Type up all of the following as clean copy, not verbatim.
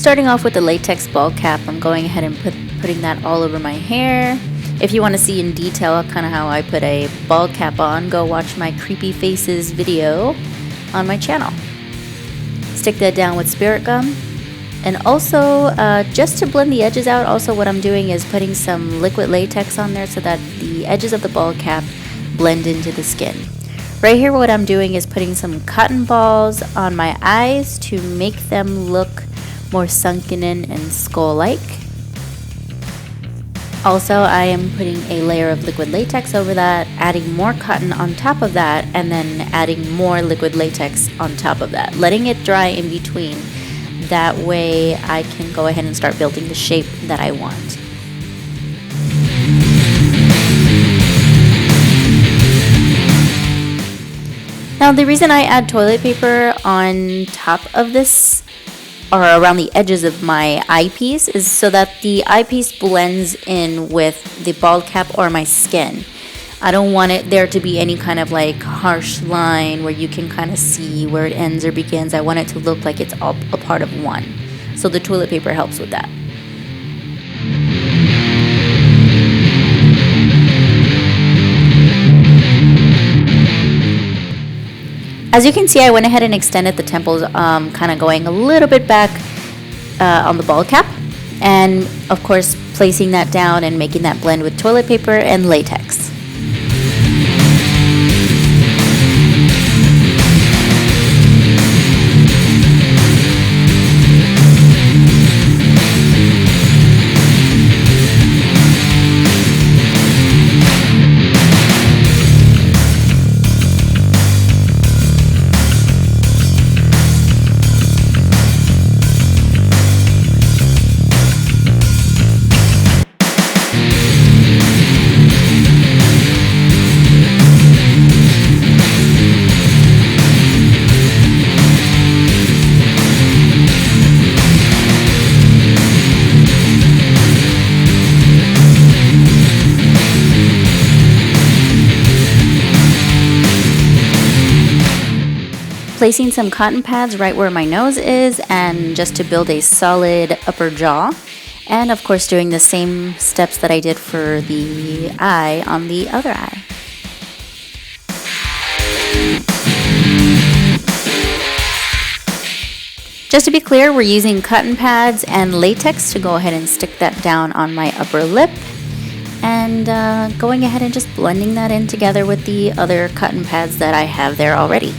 starting off with the latex ball cap. I'm going ahead and putting that all over my hair. If you want to see in detail kind of how I put a ball cap on, go watch my Creepy Faces video on my channel. Stick that down with spirit gum. And also, just to blend the edges out, also what I'm doing is putting some liquid latex on there so that the edges of the ball cap blend into the skin. Right here, what I'm doing is putting some cotton balls on my eyes to make them look more sunken in and skull-like. Also, I am putting a layer of liquid latex over that, adding more cotton on top of that, and then adding more liquid latex on top of that, letting it dry in between. That way I can go ahead and start building the shape that I want. Now, the reason I add toilet paper on top of this, or around the edges of my eyepiece, is so that the eyepiece blends in with the bald cap or my skin. I don't want it there to be any kind of like harsh line where you can kind of see where it ends or begins. I want it to look like it's all a part of one. So the toilet paper helps with that. As you can see, I went ahead and extended the temples, kind of going a little bit back on the ball cap, and of course placing that down and making that blend with toilet paper and latex. Placing some cotton pads right where my nose is, and just to build a solid upper jaw, and of course doing the same steps that I did for the eye on the other eye. Just to be clear, we're using cotton pads and latex to go ahead and stick that down on my upper lip, and going ahead and just blending that in together with the other cotton pads that I have there already.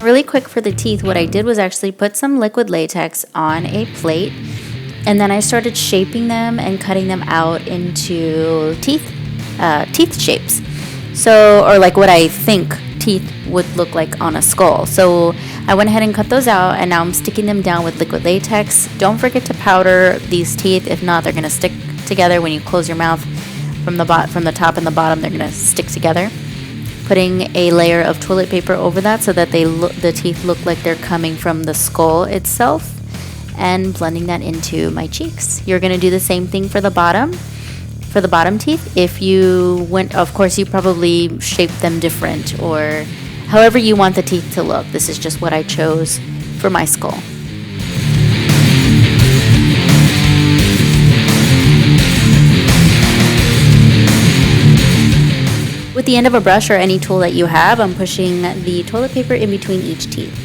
Really quick for the teeth, what I did was actually put some liquid latex on a plate, and then I started shaping them and cutting them out into teeth shapes. So, or like what I think teeth would look like on a skull. So I went ahead and cut those out, and now I'm sticking them down with liquid latex. Don't forget to powder these teeth. If not, they're going to stick together when you close your mouth from the top and the bottom. They're going to stick together. Putting a layer of toilet paper over that so that the teeth look like they're coming from the skull itself, and blending that into my cheeks. You're going to do the same thing for the bottom teeth. If you went, of course, you probably shaped them different, or however you want the teeth to look. This is just what I chose for my skull. With the end of a brush or any tool that you have, I'm pushing the toilet paper in between each teeth.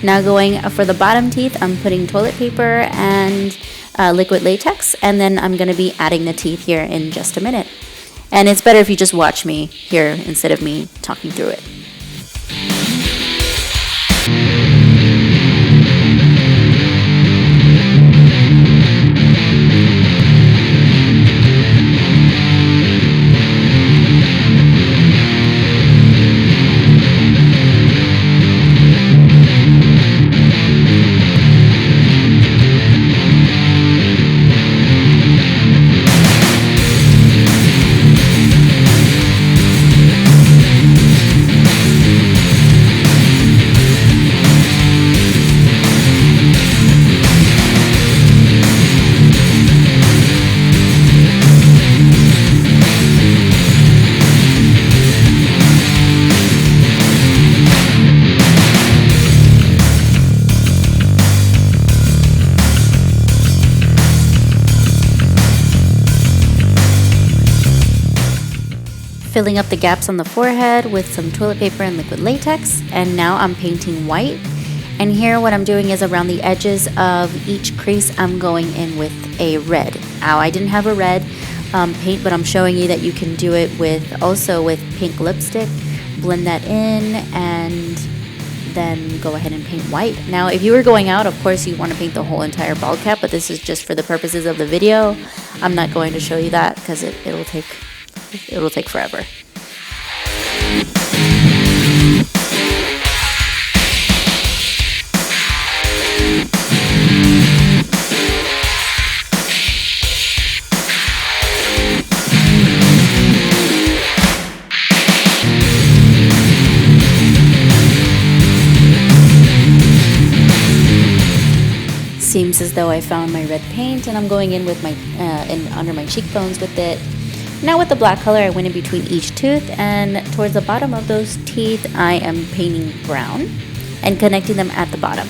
Now going for the bottom teeth, I'm putting toilet paper and liquid latex, and then I'm going to be adding the teeth here in just a minute. And it's better if you just watch me here instead of me talking through it. filling up the gaps on the forehead with some toilet paper and liquid latex, and now I'm painting white. And here what I'm doing is around the edges of each crease I'm going in with a red. Now I didn't have a red paint, but I'm showing you that you can do it with pink lipstick. Blend that in and then go ahead and paint white. Now if you were going out, of course you want to paint the whole entire bald cap, but this is just for the purposes of the video. I'm not going to show you that because it'll take forever. Seems as though I found my red paint, and I'm going in with my under my cheekbones with it. Now with the black color, I went in between each tooth, and towards the bottom of those teeth, I am painting brown and connecting them at the bottom.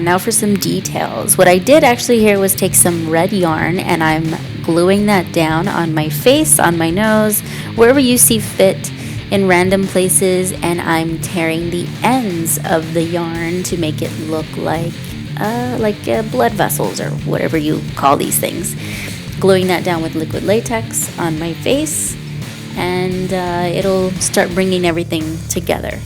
Now for some details. What I did actually here was take some red yarn, and I'm gluing that down on my face, on my nose, wherever you see fit in random places, and I'm tearing the ends of the yarn to make it look like blood vessels or whatever you call these things. Gluing that down with liquid latex on my face, and it'll start bringing everything together.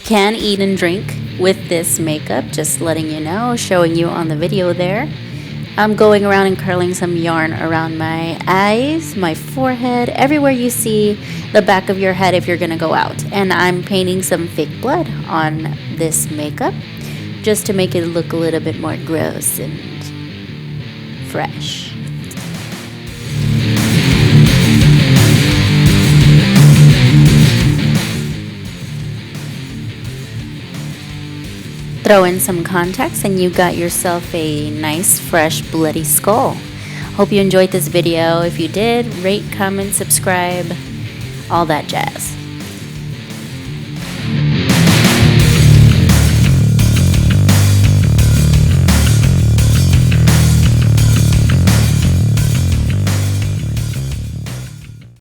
Can eat and drink with this makeup, just letting you know, showing you on the video there. I'm going around and curling some yarn around my eyes, my forehead, everywhere you see the back of your head if you're gonna go out. And I'm painting some fake blood on this makeup just to make it look a little bit more gross and fresh. Throw in some contacts and you got yourself a nice, fresh, bloody skull. Hope you enjoyed this video. If you did, rate, comment, subscribe, all that jazz.